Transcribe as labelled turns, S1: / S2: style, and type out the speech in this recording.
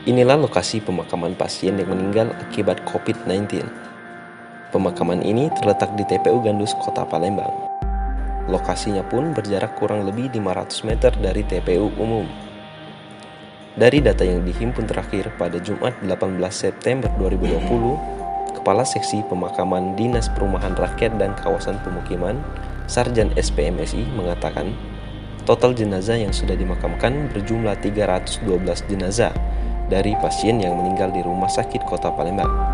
S1: Inilah lokasi pemakaman pasien yang meninggal akibat COVID-19. Pemakaman ini terletak di TPU Gandus, Kota Palembang. Lokasinya pun berjarak kurang lebih 500 meter dari TPU umum. Dari data yang dihimpun terakhir pada Jumat 18 September 2020, Kepala Seksi Pemakaman Dinas Perumahan Rakyat dan Kawasan Pemukiman, Sarjan SPMSI mengatakan, total jenazah yang sudah dimakamkan berjumlah 312 jenazah dari pasien yang meninggal di Rumah Sakit Kota Palembang.